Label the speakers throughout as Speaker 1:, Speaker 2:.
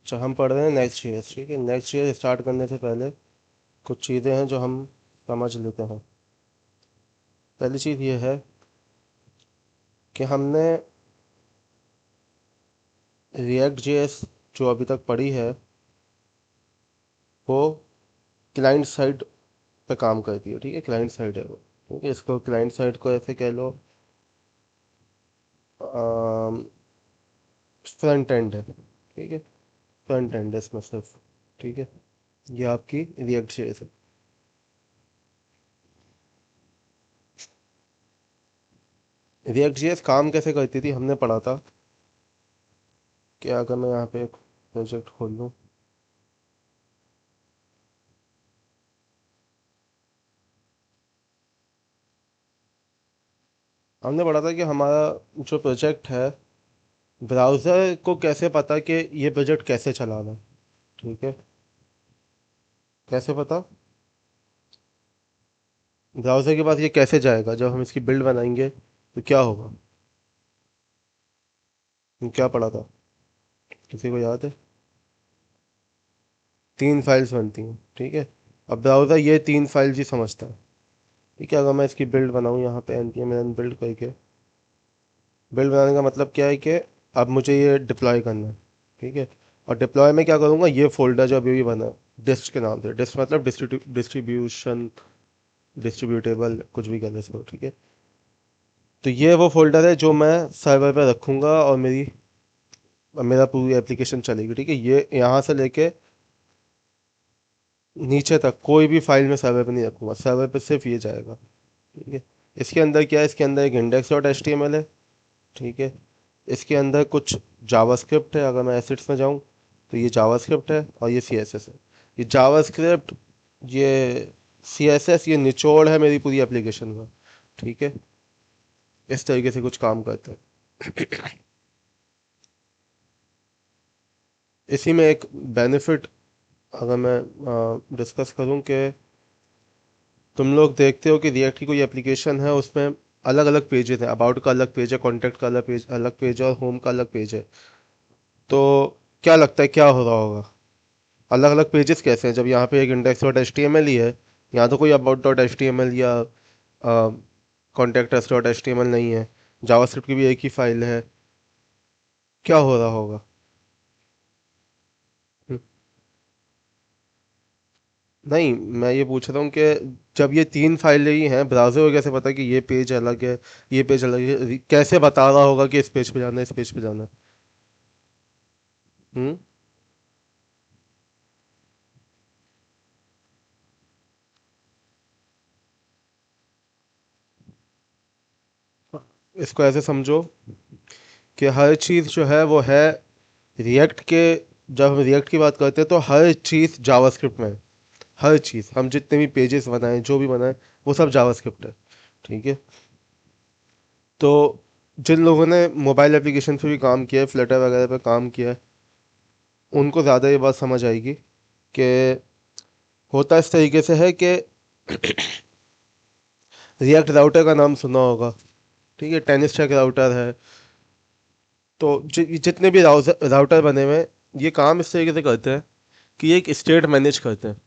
Speaker 1: अच्छा, हम पढ़ रहे हैं नेक्स्ट जेएस। ठीक है, नेक्स्ट जेएस स्टार्ट करने से पहले कुछ चीज़ें हैं जो हम समझ लेते हैं। पहली चीज़ ये है कि हमने रिएक्ट जेएस जो अभी तक पढ़ी है वो क्लाइंट साइड पे काम करती है। ठीक है, क्लाइंट साइड है वो। ठीक है, इसको क्लाइंट साइड को ऐसे कह लो, फ्रंट एंड है। ठीक है, फ्रंट एंड है इसमें सिर्फ। ठीक है, ये आपकी रिएक्ट जेएस है। रिएक्ट जेएस काम कैसे करती थी हमने पढ़ा था कि अगर मैं यहाँ पे एक प्रोजेक्ट खोल लूँ, हमने पढ़ा था कि हमारा जो प्रोजेक्ट है, ब्राउज़र को कैसे पता कि ये प्रोजेक्ट कैसे चलाना है। ठीक है, कैसे पता? ब्राउज़र के पास ये कैसे जाएगा जब हम इसकी बिल्ड बनाएंगे तो क्या होगा? क्या पढ़ा था, किसी को याद है? 3 फाइल्स बनती हैं। ठीक है, अब ब्राउज़र ये 3 फाइल्स ही समझता है। ठीक है, अगर मैं इसकी बिल्ड बनाऊँ यहाँ पे npm run बिल्ड करके, बिल्ड बनाने का मतलब क्या है कि अब मुझे ये डिप्लॉय करना है। ठीक है, और डिप्लॉय में क्या करूँगा, ये फोल्डर जो अभी भी बना है डिस्ट के नाम से, डिस्ट मतलब डिस्ट्रीब्यूशन, डिस्ट्रीब्यूटेबल, कुछ भी कह दे इसको। ठीक है, तो ये वो फोल्डर है जो मैं सर्वर पे रखूँगा और मेरा पूरी एप्लीकेशन चलेगी। ठीक है, ये यहाँ से लेके नीचे तक कोई भी फाइल में सर्वर पे नहीं रखूँगा, सर्वर पे सिर्फ ये जाएगा। ठीक है, इसके अंदर क्या है, इसके अंदर एक index dot H T M L है। ठीक है, इसके अंदर कुछ जावास्क्रिप्ट है। अगर मैं एसिड्स में जाऊँ तो ये जावास्क्रिप्ट है और ये सी एस एस है। ये जावास्क्रिप्ट, ये सी एस एस, ये निचोड़ है मेरी पूरी एप्लीकेशन का। ठीक है, इस तरीके से कुछ काम करता है। इसी में एक बेनिफिट अगर मैं डिस्कस करूं कि तुम लोग देखते हो कि रिएक्ट की कोई एप्लीकेशन है, उसमें अलग अलग पेजेस हैं। अबाउट का अलग पेज है, कॉन्टैक्ट का अलग पेज है और होम का अलग पेज है। तो क्या लगता है क्या हो रहा होगा? अलग अलग पेजेस कैसे हैं जब यहाँ पे एक index dot H T M L ही है? यहाँ तो कोई about dot H T M L या contacts dot H T M L नहीं है। जावास्क्रिप्ट की भी एक ही फाइल है। क्या हो रहा होगा? हम्म, नहीं, मैं ये पूछ रहा हूँ कि जब ये 3 फाइलें ही हैं, ब्राउज़र को कैसे पता कि ये पेज अलग है, ये पेज अलग है? कैसे बता रहा होगा कि इस पेज पे जाना है, इस पेज पे जाना है? हम्म, इसको ऐसे समझो कि हर चीज़ जो है वो है रिएक्ट के। जब हम रिएक्ट की बात करते हैं तो हर चीज़ जावास्क्रिप्ट में है। हर चीज़, हम जितने भी पेजेस बनाएं, जो भी बनाएं, वो सब जावास्क्रिप्ट है। ठीक है, तो जिन लोगों ने मोबाइल एप्लीकेशन पे भी काम किया है, फ्लटर वगैरह पे काम किया है, उनको ज़्यादा ये बात समझ आएगी कि होता इस तरीके से है कि रिएक्ट राउटर का नाम सुना होगा। ठीक है, टेनिस चेक राउटर है। तो जितने भी राउटर बने हुए हैं, ये काम इस तरीके से करते हैं कि ये एक स्टेट मैनेज करते हैं।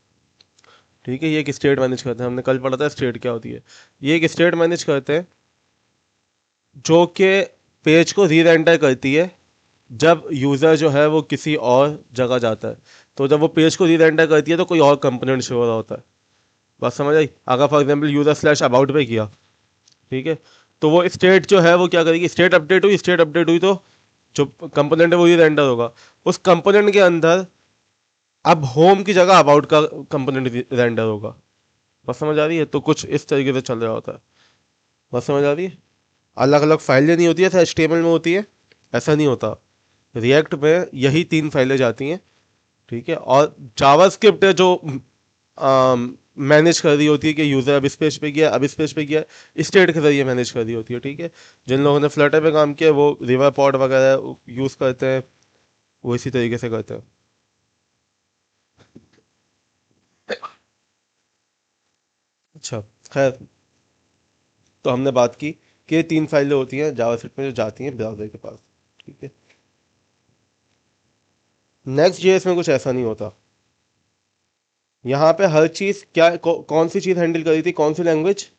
Speaker 1: ठीक है, ये एक स्टेट मैनेज करते हैं। हमने कल पढ़ा था स्टेट क्या होती है। ये एक स्टेट मैनेज करते हैं जो कि पेज को री रेंडर करती है जब यूज़र जो है वो किसी और जगह जाता है। तो जब वो पेज को री रेंडर करती है तो कोई और कंपोनेंट शो हो रहा होता है। बात समझ आई? अगर for example user slash about पे किया, ठीक है, तो वो स्टेट जो है वो क्या करेगी, स्टेट अपडेट हुई, स्टेट अपडेट हुई तो जो कंपोनेंट है वो ही रेंडर होगा। उस कंपोनेंट के अंदर अब होम की जगह अबाउट का कंपोनेंट रेंडर होगा। बस समझ आ रही है? तो कुछ इस तरीके से चल रहा होता है। बस समझ आ रही है? अलग अलग फाइलें नहीं होती है, एचटीएमएल में होती है, ऐसा नहीं होता। रिएक्ट में यही 3 फाइलें जाती हैं। ठीक है, और जावास्क्रिप्ट है जो मैनेज कर रही होती है कि यूज़र अब इस पेज पे गया, अब इस पेज पे गया, स्टेट के जरिए मैनेज कर रही होती है। ठीक है, जिन लोगों ने फ्लटर पे काम किया वो रिवर पॉड वगैरह यूज़ करते हैं, वो इसी तरीके से करते हैं। अच्छा, खैर, तो हमने बात की कि ये 3 फाइलें होती हैं जावास्क्रिप्ट में जो जाती हैं ब्राउज़र के पास। ठीक है, नेक्स्ट जेएस में कुछ ऐसा नहीं होता। यहाँ पे हर चीज़ क्या कौन सी चीज़ हैंडल करी थी, कौन सी लैंग्वेज?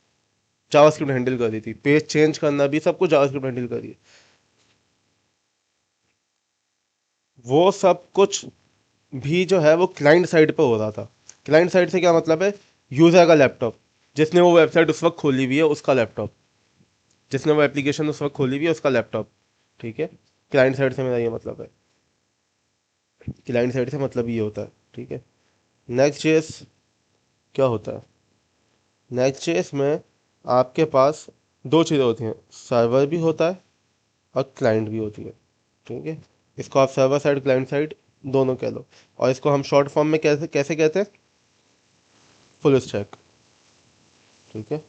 Speaker 1: जावास्क्रिप्ट हैंडल करी थी। पेज चेंज करना भी सब कुछ जावास्क्रिप्ट हैंडल करी है। वो सब कुछ भी जो है वो क्लाइंट साइड पे हो रहा था। क्लाइंट साइड से क्या मतलब है? यूज़र का लैपटॉप, जिसने वो वेबसाइट उस वक्त खोली हुई है उसका लैपटॉप, जिसने वो एप्लीकेशन उस वक्त खोली हुई है उसका लैपटॉप। ठीक है, क्लाइंट साइड से मेरा ये मतलब है। क्लाइंट साइड से मतलब ये होता है। ठीक है। नेक्स्ट जेएस क्या होता है? नेक्स्ट जेएस में आपके पास दो चीज़ें होती हैं, सर्वर भी होता है और क्लाइंट भी होती है। ठीक है, इसको आप सर्वर साइड क्लाइंट साइड दोनों कह लो। और इसको हम शॉर्ट फॉर्म में कैसे कैसे कहते हैं? Full stack. ठीक है।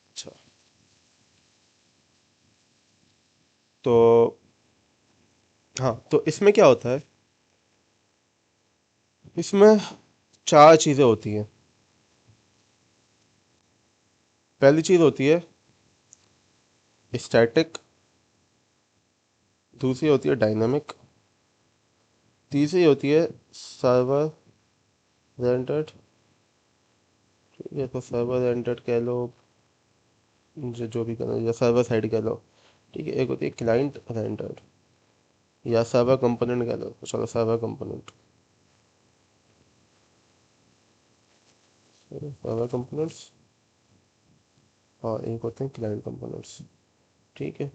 Speaker 1: अच्छा, तो हाँ, तो इसमें क्या होता है? इसमें चार चीज़ें होती हैं। पहली चीज़ होती है स्टैटिक, दूसरी होती है डायनामिक, तीसरी होती है सर्वर रेंडर्ड। ठीक है, तो सर्वर रेंडर्ड कह लो, जो भी कहना, या सर्वर साइड कह लो। ठीक है, एक होती है क्लाइंट रेंडर्ड, या सर्वर कंपोनेंट कह लो, तो चलो सर्वर कंपोनेंट, सर्वर कंपोनेंट्स। और एक होते हैं क्लाइंट कंपोनेंट्स। ठीक है।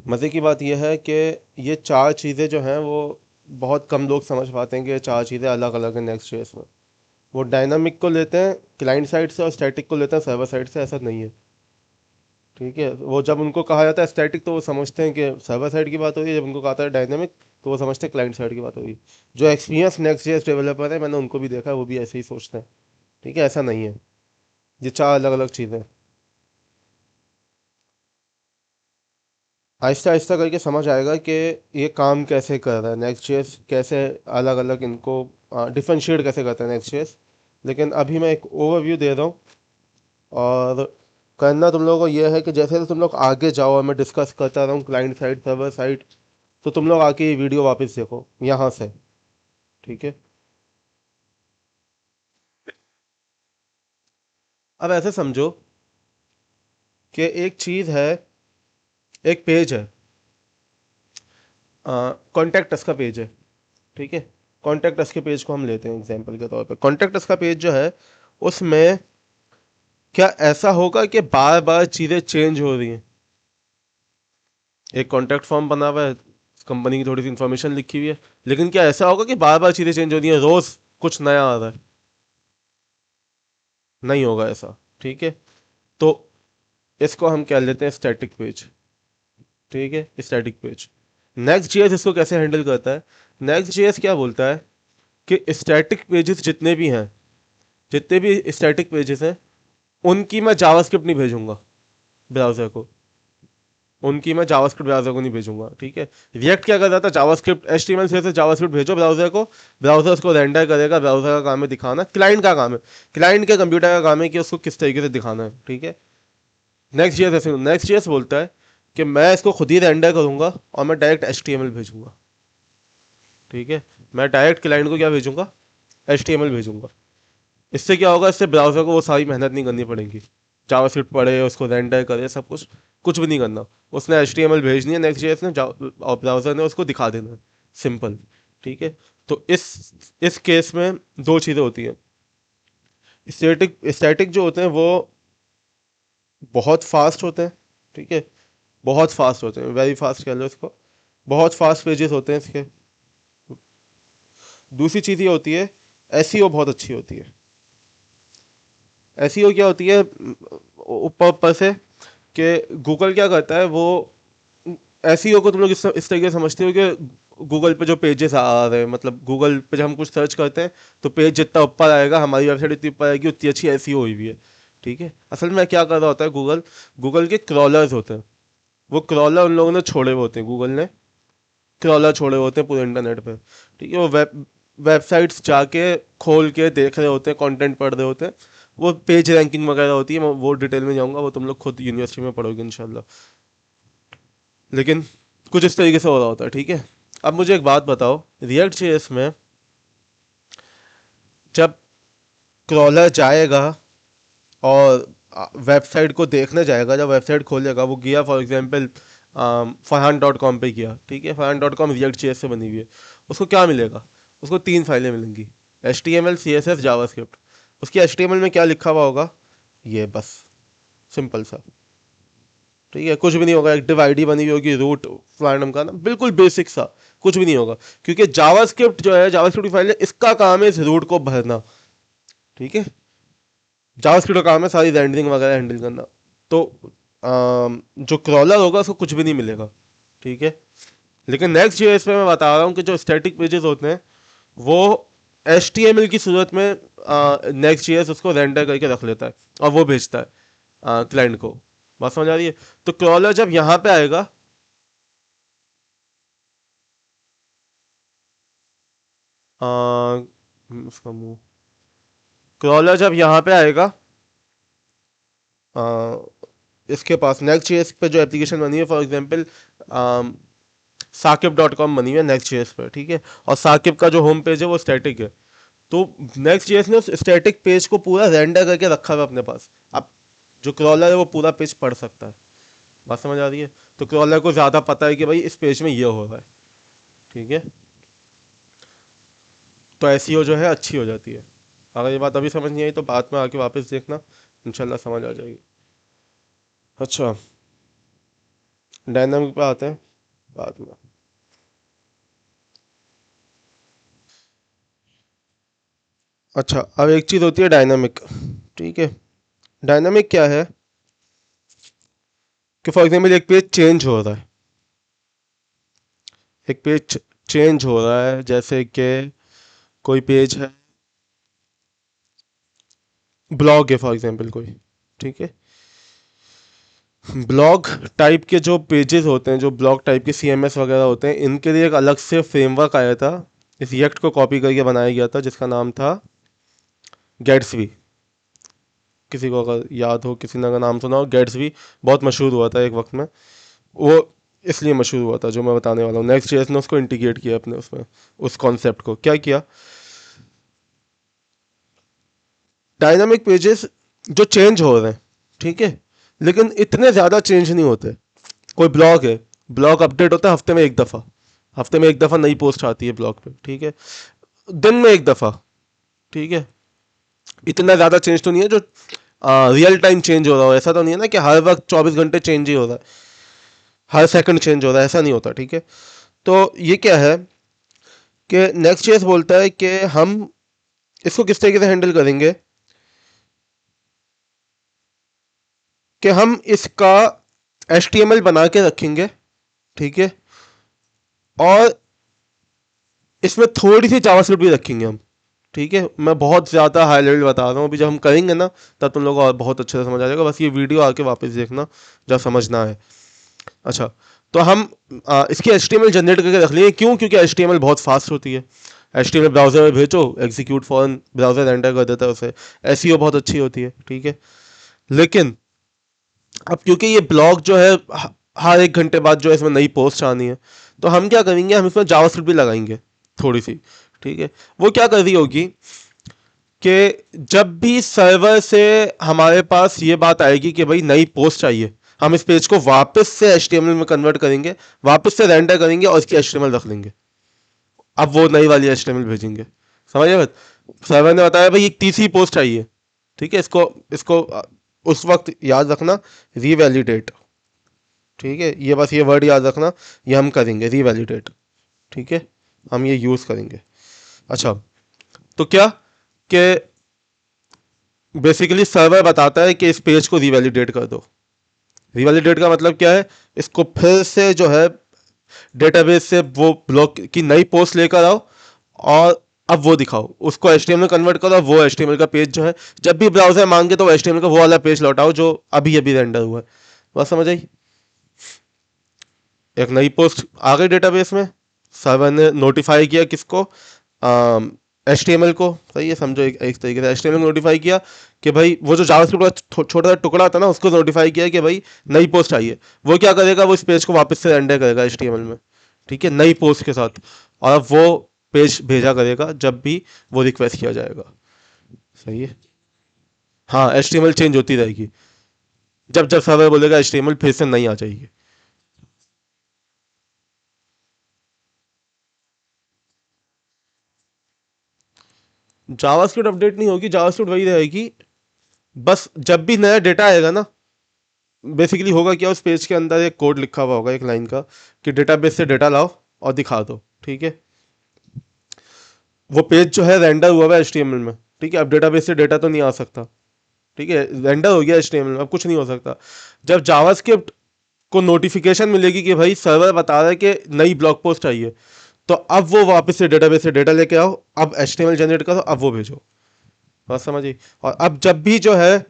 Speaker 1: मज़े की बात यह है कि ये चार चीज़ें जो हैं वो बहुत कम लोग समझ पाते हैं कि ये चार चीज़ें अलग अलग हैं नेक्स्ट जेएस में। वो डायनामिक को लेते हैं क्लाइंट साइड से और स्टैटिक को लेते हैं सर्वर साइड से, ऐसा नहीं है। ठीक है, वो जब उनको कहा जाता है स्टैटिक तो वो समझते हैं कि सर्वर साइड की बात हो रही है, जब उनको कहा है डायनामिक तो वो समझते हैं क्लाइंट साइड की बात हो रही है। जो एक्सपीरियंस नेक्स्ट जेएस डेवलपर है, मैंने उनको भी देखा है, वो भी ऐसे ही सोचते हैं। ठीक है, ऐसा नहीं है, ये चार अलग अलग चीज़ें हैं। आहिस्ता आहिस्ता करके समझ आएगा कि ये काम कैसे कर रहा है नेक्स्ट जेएस, कैसे अलग अलग इनको डिफरेंशिएट कैसे करता है नेक्स्ट जेएस। लेकिन अभी मैं एक ओवरव्यू दे रहा हूँ। और करना तुम लोगों को ये है कि जैसे जैसे तुम लोग आगे जाओ और मैं डिस्कस करता रहा हूँ क्लाइंट साइड सर्वर साइड, तो तुम लोग आके ये वीडियो वापस देखो यहाँ से। ठीक है। अब ऐसे समझो कि एक चीज़ है, एक पेज है, कॉन्टैक्ट अस का पेज है। ठीक है, कॉन्टैक्ट अस के पेज को हम लेते हैं एग्जांपल के तौर पे। कॉन्टैक्ट अस का पेज जो है उसमें क्या ऐसा होगा कि बार बार चीज़ें चेंज हो रही हैं? एक कॉन्टैक्ट फॉर्म बना हुआ है, कंपनी की थोड़ी सी इंफॉर्मेशन लिखी हुई है, लेकिन क्या ऐसा होगा कि बार बार चीज़ें चेंज हो रही हैं, रोज़ कुछ नया आ रहा है? नहीं होगा ऐसा। ठीक है, तो इसको हम कह लेते हैं स्टैटिक पेज। ठीक है, स्टैटिक पेज। नेक्स्ट जेएस इसको कैसे हैंडल करता है? नेक्स्ट जेएस क्या बोलता है कि स्टैटिक पेजेस जितने भी हैं, जितने भी स्टैटिक पेजेस हैं, उनकी मैं जावास्क्रिप्ट नहीं भेजूंगा ब्राउज़र को, उनकी मैं जावास्क्रिप्ट ब्राउज़र को नहीं भेजूंगा। ठीक है, रिएक्ट क्या कर रहा था? जावास्क्रिप्ट एचटीएमएल से जावास्क्रिप्ट भेजो ब्राउज़र को, ब्राउज़र उसको रेंडर करेगा, ब्राउज़र का काम है दिखाना, क्लाइंट का काम है, क्लाइंट के कंप्यूटर का काम है कि उसको किस तरीके से दिखाना है। ठीक है, नेक्स्ट जेएस बोलता है कि मैं इसको खुद ही रेंडर करूंगा और मैं डायरेक्ट एचटीएमएल भेजूंगा। ठीक है, मैं डायरेक्ट क्लाइंट को क्या भेजूंगा? एचटीएमएल भेजूंगा। इससे क्या होगा? इससे ब्राउज़र को वो सारी मेहनत नहीं करनी पड़ेगी, जावास्क्रिप्ट पढ़े, उसको रेंडर करे, सब कुछ कुछ भी नहीं करना। उसने एचटीएमएल भेजनी है नेक्स्ट जेएस ने, और ब्राउज़र ने उसको दिखा देना है, सिंपल। ठीक है, तो इस केस में दो चीज़ें होती हैं। स्टैटिक स्टैटिक जो होते हैं वो बहुत फास्ट होते हैं। ठीक है, बहुत फास्ट होते हैं, वेरी फास्ट कह लो इसको, बहुत फास्ट पेजेस होते हैं इसके। दूसरी चीज़ ये होती है, एसईओ बहुत अच्छी होती है। एसईओ क्या होती है? ऊपर ऊपर से कि गूगल क्या करता है, वो एसईओ को तुम लोग इस तरीके से समझते हो कि गूगल पे जो पेजेस आ रहे हैं, मतलब गूगल पे जब हम कुछ सर्च करते हैं तो पेज जितना ऊपर आएगा, हमारी वेबसाइट इतनी ऊपर आएगी, उतनी अच्छी एसईओ हुई भी है। ठीक है, असल में क्या कर रहा होता है गूगल? गूगल के क्रॉलर्स होते हैं, वो क्रॉलर उन लोगों ने छोड़े हुए होते हैं, गूगल ने क्रॉलर छोड़े होते हैं पूरे इंटरनेट पे। ठीक है, वो वेबसाइट्स जाके खोल के देख रहे होते हैं, कंटेंट पढ़ रहे होते हैं, वो पेज रैंकिंग वगैरह होती है, मैं वो डिटेल में जाऊंगा, वो तुम लोग खुद यूनिवर्सिटी में पढ़ोगे इंशाल्लाह। लेकिन कुछ इस तरीके से हो रहा होता है, ठीक है। अब मुझे एक बात बताओ, रिएक्ट जेएस में जब क्रॉलर जाएगा और वेबसाइट को देखने जाएगा, जब वेबसाइट खोलेगा, वो गया फॉर एग्जांपल farhan.com पे किया, ठीक है, farhan.com रिएक्ट जेएस से बनी हुई है, उसको क्या मिलेगा? उसको तीन फाइलें मिलेंगी, HTML CSS जावास्क्रिप्ट। उसकी HTML में क्या लिखा हुआ होगा? ये बस, सिंपल सा, ठीक है, कुछ भी नहीं होगा। एक्टिव आईडी बनी हुई होगी, रूट रैंडम का ना, बिल्कुल बेसिक सा, कुछ भी नहीं होगा। क्योंकि जावास्क्रिप्ट जो है, जावास्क्रिप्ट की फाइल है, इसका काम है इस रूट को भरना, ठीक है। जावास्क्रिप्ट का काम है सारी रेंडरिंग वगैरह हैंडल करना। तो जो क्रॉलर होगा उसको कुछ भी नहीं मिलेगा, ठीक है। लेकिन नेक्स्ट जेएस पे मैं बता रहा हूँ कि जो स्टैटिक पेजेस होते हैं वो HTML की सूरत में नेक्स्ट जेएस उसको रेंडर करके रख लेता है और वो भेजता है क्लाइंट को। बात समझ आ रही है? तो क्रॉलर जब यहाँ पे आएगा, उसका मुंह, क्रॉलर जब यहाँ पे आएगा, आ, इसके पास नेक्स्ट जेएस पे जो एप्लीकेशन बनी है, फॉर एग्जांपल साकिब.com बनी है नेक्स्ट जेएस पर, ठीक है, और साकिब का जो होम पेज है वो स्टैटिक है। तो नेक्स्ट जेएस ने उस स्टैटिक पेज को पूरा रेंडर करके रखा हुआ है अपने पास। अब जो क्रॉलर है वो पूरा पेज पढ़ सकता है। बात समझ आ रही है? तो क्रॉलर को ज़्यादा पता है कि भाई इस पेज में ये हो रहा है, ठीक है। तो एसईओ जो है अच्छी हो जाती है। अगर ये बात अभी समझ नहीं आई तो बाद में आके वापस देखना, इंशाल्लाह समझ आ जाएगी। अच्छा, डायनामिक पे आते हैं बाद में। अच्छा, अब एक चीज़ होती है डायनामिक, ठीक है। डायनामिक क्या है कि फॉर एग्जाम्पल एक पेज चेंज हो रहा है, एक पेज चेंज हो रहा है, जैसे कि कोई पेज है, ब्लॉग है फॉर एग्जाम्पल कोई, ठीक है। ब्लॉग टाइप के जो पेजेस होते हैं, जो ब्लॉग टाइप के CMS वगैरह होते हैं, इनके लिए एक अलग से फ्रेमवर्क आया था, इस रिएक्ट को कॉपी करके बनाया गया था, जिसका नाम था गेट्सबी। किसी को अगर याद हो, किसी ने अगर नाम सुना हो, गेट्सबी बहुत मशहूर हुआ था एक वक्त में। वो इसलिए मशहूर हुआ था जो मैं बताने वाला हूँ। नेक्स्ट जेएस ने उसको इंटीग्रेट किया अपने उसमें, उस कॉन्सेप्ट को क्या किया, डायनामिक पेजेस जो चेंज हो रहे हैं, ठीक है, लेकिन इतने ज़्यादा चेंज नहीं होते। कोई ब्लॉग है, ब्लॉग अपडेट होता है हफ्ते में एक दफ़ा, हफ्ते में एक दफ़ा नई पोस्ट आती है ब्लॉग पे, ठीक है, दिन में एक दफ़ा, ठीक है। इतना ज़्यादा चेंज तो नहीं है जो रियल टाइम चेंज हो रहा हो। ऐसा तो नहीं है ना कि हर वक्त 24 घंटे चेंज ही हो रहा है, हर सेकंड चेंज हो रहा है, ऐसा नहीं होता, ठीक है। तो ये क्या है कि नेक्स्ट चेस बोलता है कि हम इसको किस तरीके से हैंडल करेंगे, कि हम इसका HTML बना के रखेंगे, ठीक है, और इसमें थोड़ी सी जावास्क्रिप्ट भी रखेंगे हम, ठीक है। मैं बहुत ज़्यादा हाई लेवल बता रहा हूँ, अभी जब हम करेंगे ना तब तुम लोगों को और बहुत अच्छे से समझ आ जाएगा। बस ये वीडियो आके वापस देखना जब समझना है। अच्छा, तो हम इसकी HTML जनरेट करके रख लेंगे। क्यों? क्योंकि HTML बहुत फास्ट होती है। HTML ब्राउजर में भेजो, एग्जीक्यूट फॉरन ब्राउजर एंटर कर देता है उसे। SEO बहुत अच्छी होती है, ठीक है। लेकिन अब क्योंकि ये ब्लॉग जो है हर एक घंटे बाद जो है इसमें नई पोस्ट आनी है, तो हम क्या करेंगे, हम इसमें जावास्क्रिप्ट भी लगाएंगे थोड़ी सी, ठीक है। वो क्या कर रही होगी कि जब भी सर्वर से हमारे पास ये बात आएगी कि भाई नई पोस्ट चाहिए, हम इस पेज को वापस से HTML में कन्वर्ट करेंगे, वापस से रेंडर करेंगे और इसकी HTML रख लेंगे। अब वो नई वाली HTML भेजेंगे, समझ बात। सर्वर ने बताया भाई एक तीसरी पोस्ट चाहिए, ठीक है, इसको इसको उस वक्त याद रखना, रीवैलिडेट, ठीक है, ये बस ये वर्ड याद रखना, ये हम करेंगे रीवैलिडेट, ठीक है, हम ये यूज़ करेंगे। अच्छा, तो क्या कि बेसिकली सर्वर बताता है कि इस पेज को रीवैलिडेट कर दो। रीवैलिडेट का मतलब क्या है, इसको फिर से जो है डेटाबेस से वो ब्लॉक की नई पोस्ट लेकर आओ और अब वो दिखाओ, उसको HTML में कन्वर्ट करो। वो HTML का पेज जो है, जब भी ब्राउजर मांगे तो HTML का वो वाला पेज लौटाओ जो अभी अभी रेंडर हुआ है। बात समझ आई? एक नई पोस्ट आ गई डेटाबेस में, सर्वर ने नोटिफाई किया किसको, एच टी एम एल को, सही है, समझो एक तरीके से एच टी एम एल को नोटिफाई किया कि भाई वो जो जावास्क्रिप्ट का छोटा सा टुकड़ा था ना उसको नोटिफाई किया कि भाई नई पोस्ट आई है। वो क्या करेगा, वो इस पेज को वापस से रेंडर करेगा एच टी एम एल में, ठीक है, नई पोस्ट के साथ। और अब वो पेज भेजा करेगा जब भी वो रिक्वेस्ट किया जाएगा। सही है। हाँ, H T M L change होती रहेगी, जब जब सर्वर बोलेगा एच टी एम एल फिर से नई आ जाएगी। जावास्क्रिप्ट अपडेट नहीं होगी, जावास्क्रिप्ट वही रहेगी। बस जब भी नया डेटा आएगा ना, बेसिकली होगा क्या, उस पेज के अंदर एक कोड लिखा हुआ होगा एक लाइन का कि डेटाबेस से डेटा लाओ और दिखा दो, ठीक है। वो पेज जो है रेंडर हुआ हुआ है एचटीएमएल में, ठीक है। अब डेटाबेस से डेटा तो नहीं आ सकता, ठीक है, रेंडर हो गया एचटीएमएल में, अब कुछ नहीं हो सकता। जब जावास्क्रिप्ट को नोटिफिकेशन मिलेगी कि भाई सर्वर बता रहा है कि नई ब्लॉग पोस्ट आई है, तो अब वो वापस से डेटाबेस से डेटा लेके आओ, अब एचटीएमएल जनरेट करो, अब वो भेजो। बात समझिए। और अब जब भी जो है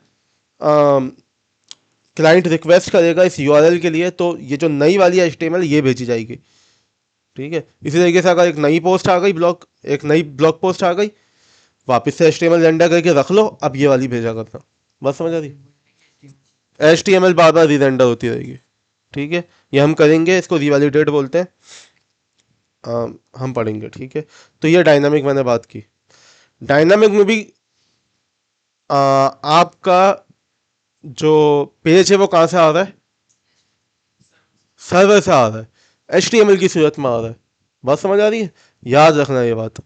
Speaker 1: क्लाइंट रिक्वेस्ट करेगा इस यूआरएल के लिए, तो ये जो नई वाली एचटीएमएल ये भेजी जाएगी, ठीक है। इसी तरीके से अगर एक नई पोस्ट आ गई, ब्लॉग एक नई ब्लॉग पोस्ट आ गई, वापस से एचटीएमएल रेंडर करके रख लो, अब ये वाली भेजा करना। बस समझ आ रही। एचटीएमएल बार बार रीरेंडर होती रहेगी, ठीक है। ये हम करेंगे, इसको रिवैलिडेट बोलते हैं। हम पढ़ेंगे, ठीक है। तो ये डायनामिक मैंने बात की। डायनामिक में भी आपका जो पेज है वो कहाँ से आ रहा है, सर्वर से आ रहा है, एचटीएमएल की सूरत में आ रहा है। बात समझ आ रही है, याद रखना ये बात।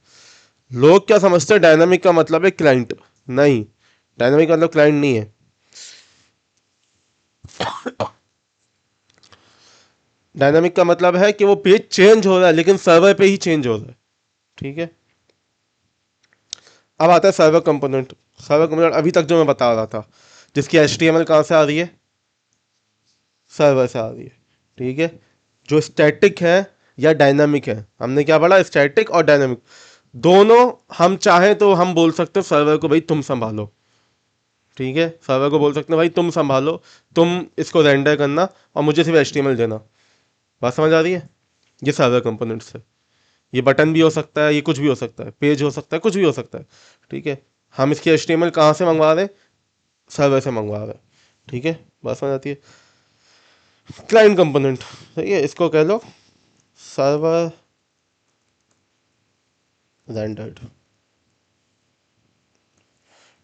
Speaker 1: लोग क्या समझते हैं डायनामिक का मतलब है क्लाइंट, नहीं, डायनामिक का मतलब क्लाइंट नहीं है। डायनामिक का मतलब है कि वो पेज चेंज हो रहा है लेकिन सर्वर पे ही चेंज हो रहा है, ठीक है। अब आता है सर्वर कंपोनेंट। सर्वर कंपोनेंट अभी तक जो मैं बता रहा था, जिसकी एचटीएमएल कहाँ से आ रही है, सर्वर से आ रही है, ठीक है। जो स्टैटिक है या डायनामिक है, हमने क्या पढ़ा, स्टैटिक और डायनामिक दोनों। हम चाहें तो हम बोल सकते हैं सर्वर को भाई तुम संभालो, ठीक है, सर्वर को बोल सकते हैं भाई तुम संभालो, तुम इसको रेंडर करना और मुझे सिर्फ एचटीएमएल देना। बात समझ आ रही है। ये सर्वर कंपोनेंट्स है। ये बटन भी हो सकता है, ये कुछ भी हो सकता है, पेज हो सकता है, कुछ भी हो सकता है, ठीक है। हम इसकी एचटीएमएल कहाँ से मंगवा रहे हैं, सर्वर से मंगवा रहे हैं, ठीक है। बात समझ आती है। क्लाइंट कंपोनेंट, ठीक है, इसको कह लो सर्वर रेंडर्ड,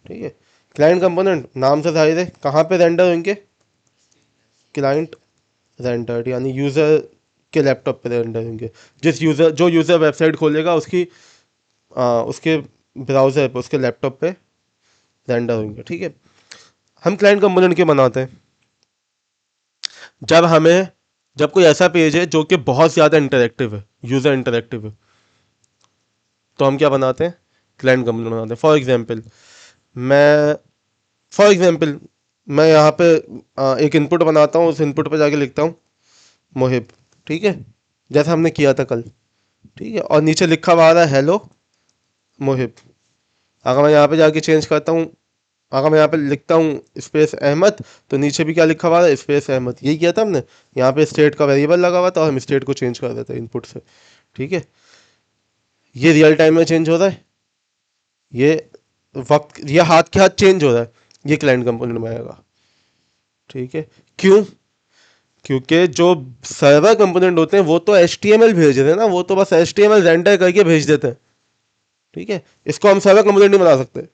Speaker 1: ठीक है। क्लाइंट कंपोनेंट नाम से जाहिर है कहाँ पे रेंडर होंगे, क्लाइंट रेंडर्ड, यानी यूज़र के लैपटॉप पे रेंडर होंगे। जिस यूज़र जो यूज़र वेबसाइट खोलेगा उसकी उसके ब्राउज़र पे, उसके लैपटॉप पे रेंडर होंगे, ठीक है। हम क्लाइंट कंपोनेंट क्यों बनाते हैं, जब हमें जब कोई ऐसा पेज है जो कि बहुत ज़्यादा इंटरेक्टिव है, यूज़र इंटरेक्टिव है, तो हम क्या बनाते हैं, क्लाइंट कंपोनेंट बनाते हैं। मैं फॉर एग्जांपल मैं यहाँ पे एक इनपुट बनाता हूँ, उस इनपुट पे जाके लिखता हूँ मोहिब, ठीक है, जैसा हमने किया था कल, ठीक है। और नीचे लिखा हुआ आ रहा है हेलो मोहिब। अगर मैं यहाँ पे जाके चेंज करता हूँ, अगर मैं यहाँ पे लिखता हूँ स्पेस अहमद, तो नीचे भी क्या लिखा हुआ है, स्पेस अहमद। यही किया था हमने। यहाँ पे स्टेट का वेरिएबल लगा हुआ था और हम स्टेट को चेंज कर देते हैं इनपुट से, ठीक है। ये रियल टाइम में चेंज हो रहा है, ये वक्त, ये हाथ के हाथ चेंज हो रहा है, ये क्लाइंट कंपोनेंट में आएगा, ठीक है। क्यों, क्योंकि जो सर्वर कंपोनेंट होते हैं वो तो एच टी एम एल भेज देते हैं ना, वो तो बस H T M L render करके भेज देते हैं, ठीक है। इसको हम सर्वर कंपोनेंट नहीं बना सकते।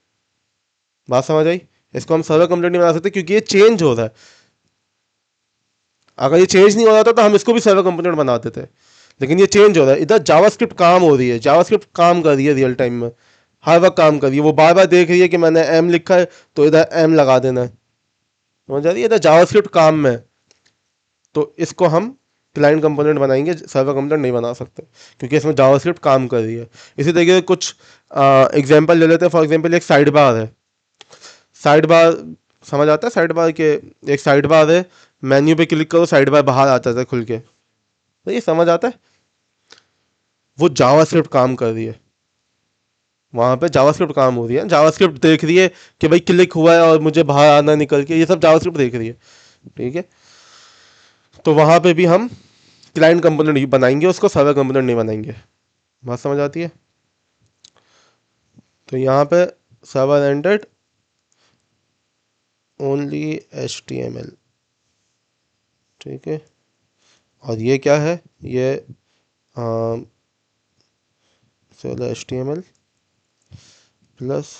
Speaker 1: बात समझ आई। इसको हम सर्वर कंपोनेंट नहीं बना सकते क्योंकि ये चेंज हो रहा है। अगर ये चेंज नहीं हो रहा था तो हम इसको भी सर्वर कंपोनेंट बना देते, लेकिन ये चेंज हो रहा है। इधर जावास्क्रिप्ट काम हो रही है, जावास्क्रिप्ट काम कर रही है रियल टाइम में, हर वक्त काम कर रही है। वो बार बार देख रही है कि मैंने एम लिखा है तो इधर एम लगा देना है, समझ आ रही है। इधर जावास्क्रिप्ट काम में है, तो इसको हम क्लाइंट कंपोनेंट बनाएंगे, सर्वर कंपोनेंट नहीं बना सकते क्योंकि इसमें जावास्क्रिप्ट काम कर रही है। इसी तरीके से कुछ एग्जांपल ले लेते हैं। फॉर एग्जांपल एक साइड बार है, साइड बार समझ आता है, साइड बार के, एक साइड बार है, मेन्यू पे क्लिक करो साइड बार बाहर आता है खुल के, तो ये समझ आता है। वो जावास्क्रिप्ट काम कर रही है, वहां पे जावास्क्रिप्ट काम हो रही है, जावास्क्रिप्ट देख रही है कि भाई क्लिक हुआ है और मुझे बाहर आना निकल के, ये सब जावास्क्रिप्ट देख रही है, ठीक है। तो वहां पे भी हम क्लाइंट कंपोनेंट बनाएंगे, उसको सर्वर कंपोनेंट नहीं बनाएंगे। बात समझ आती है। तो यहाँ पे सर्वर रेंडर्ड ओनली HTML, ठीक है। और ये क्या है, ये सोलह HTML प्लस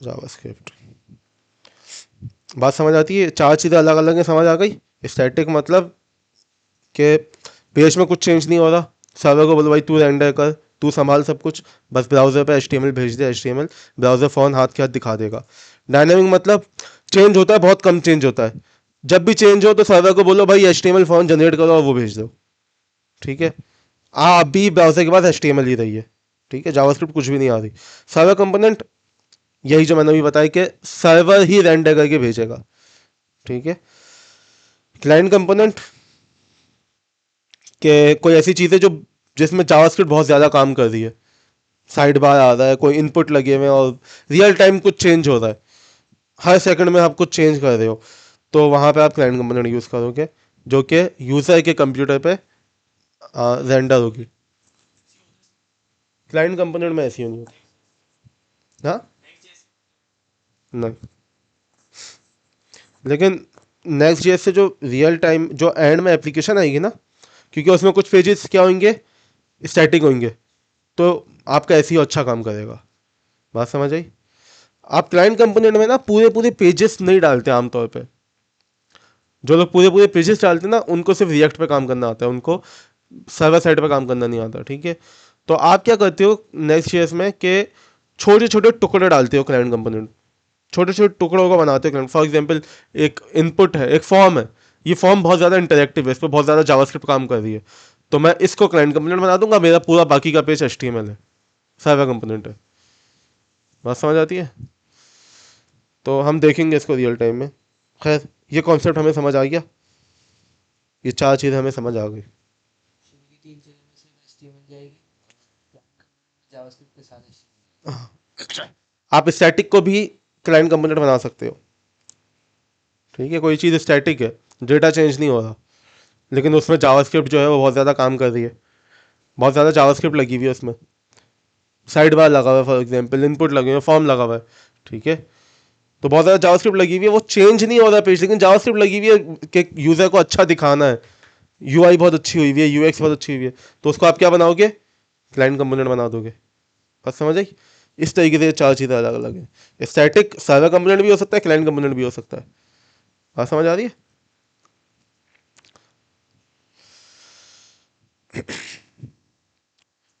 Speaker 1: जावास्क्रिप्ट। बात समझ आती है, चार चीज़ें अलग अलग हैं, समझ आ गई। स्टैटिक मतलब कि पेज में कुछ चेंज नहीं हो रहा, सर्वर को बोलो भाई तू रेंडर कर, तू संभाल सब कुछ, बस ब्राउज़र पे HTML भेज दे, HTML ब्राउज़र फ़ोन हाथ के हाथ दिखा देगा। डायनेमिक मतलब चेंज होता है, बहुत कम चेंज होता है, जब भी चेंज हो तो सर्वर को बोलो भाई HTML फ़ोन जनरेट करो और वो भेज दो, ठीक है। अभी ब्राउज़र के पास HTML ही रही है, ठीक है, जावास्क्रिप्ट कुछ भी नहीं आ रही। सर्वर कंपोनेंट यही जो मैंने अभी बताया कि सर्वर ही रेंडर करके भेजेगा, ठीक है। क्लाइंट कंपोनेंट के कोई ऐसी चीज़ है जो जिसमें जावास्क्रिप्ट बहुत ज़्यादा काम कर रही है, साइड बार आ रहा है, कोई इनपुट लगे हुए हैं और रियल टाइम कुछ चेंज हो रहा है, हर सेकंड में आप कुछ चेंज कर रहे हो, तो वहाँ पे आप क्लाइंट कंपोनेंट यूज़ करोगे जो कि यूज़र के कंप्यूटर पे रेंडर होगी। क्लाइंट कंपोनेंट में ऐसी नहीं होती। हाँ, नहीं, लेकिन नेक्स्ट जेएस से जो रियल टाइम जो एंड में एप्लीकेशन आएगी ना, क्योंकि उसमें कुछ पेजेस क्या होंगे, स्टैटिक होंगे, तो आपका ऐसे ही अच्छा काम करेगा। बात समझ आई। आप क्लाइंट कंपोनेंट में ना पूरे पूरे पेजेस नहीं डालते आमतौर पे, जो लोग पूरे पूरे पेजेस डालते हैं ना उनको सिर्फ रिएक्ट पे काम करना आता है, उनको सर्वर साइड पे काम करना नहीं आता, ठीक है। तो आप क्या करते हो नेक्स्ट जेएस में कि छोटे छोटे टुकड़े डालते हो क्लाइंट कंपोनेंट, छोटे छोटे टुकड़ों को बनाते हो क्लाइंट। फॉर एग्जांपल एक इनपुट है, एक फॉर्म है, ये फॉर्म बहुत ज़्यादा इंटरेक्टिव है, इस पर बहुत ज़्यादा जावास्क्रिप्ट काम कर रही है, तो मैं इसको क्लाइंट कंपोनेंट बना दूंगा, मेरा पूरा बाकी का पेज HTML है, सर्वर कंपोनेंट है। बात समझ आती है। तो हम देखेंगे इसको रियल टाइम में। खैर, ये कॉन्सेप्ट हमें समझ आ गया, ये चार चीज़ें हमें समझ आ गई।
Speaker 2: शुरू की तीन चीज़ों में से HTML जाएगी, जावास्क्रिप्ट के साथ HTML।
Speaker 1: आप स्टैटिक को भी क्लाइंट कंपोनेंट बना सकते हो, ठीक है। कोई चीज़ स्टैटिक है, डेटा चेंज नहीं हो रहा, लेकिन उसमें जावास्क्रिप्ट जो है वो बहुत ज़्यादा काम कर रही है, बहुत ज़्यादा जावास्क्रिप्ट लगी हुई है उसमें, साइड बार लगा हुआ है, फॉर एग्जांपल इनपुट लगे हुए हैं, फॉर्म लगा हुआ है, ठीक है। तो बहुत ज़्यादा जावास्क्रिप्ट लगी हुई है, वो चेंज नहीं हो रहा पेज, लेकिन जावास्क्रिप्ट लगी हुई है कि यूज़र को अच्छा दिखाना है, UI बहुत अच्छी हुई हुई है, UX बहुत अच्छी हुई है, तो उसको आप क्या बनाओगे, क्लाइंट कंपोनेंट बना दोगे। बात समझ आई। इस तरीके से ये चार चीज़ें अलग अलग है, स्टैटिक सर्वर कंपोनेंट भी हो सकता है, क्लाइंट कंपोनेंट भी हो सकता है। बात समझ आ रही है।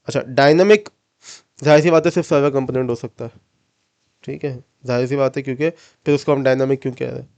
Speaker 1: अच्छा, डायनामिक, जाहिर सी बात है सिर्फ सर्वर कंपोनेंट हो सकता है, ठीक है, जाहिर सी बात है, क्योंकि फिर उसको हम डायनामिक क्यों कह रहे हैं।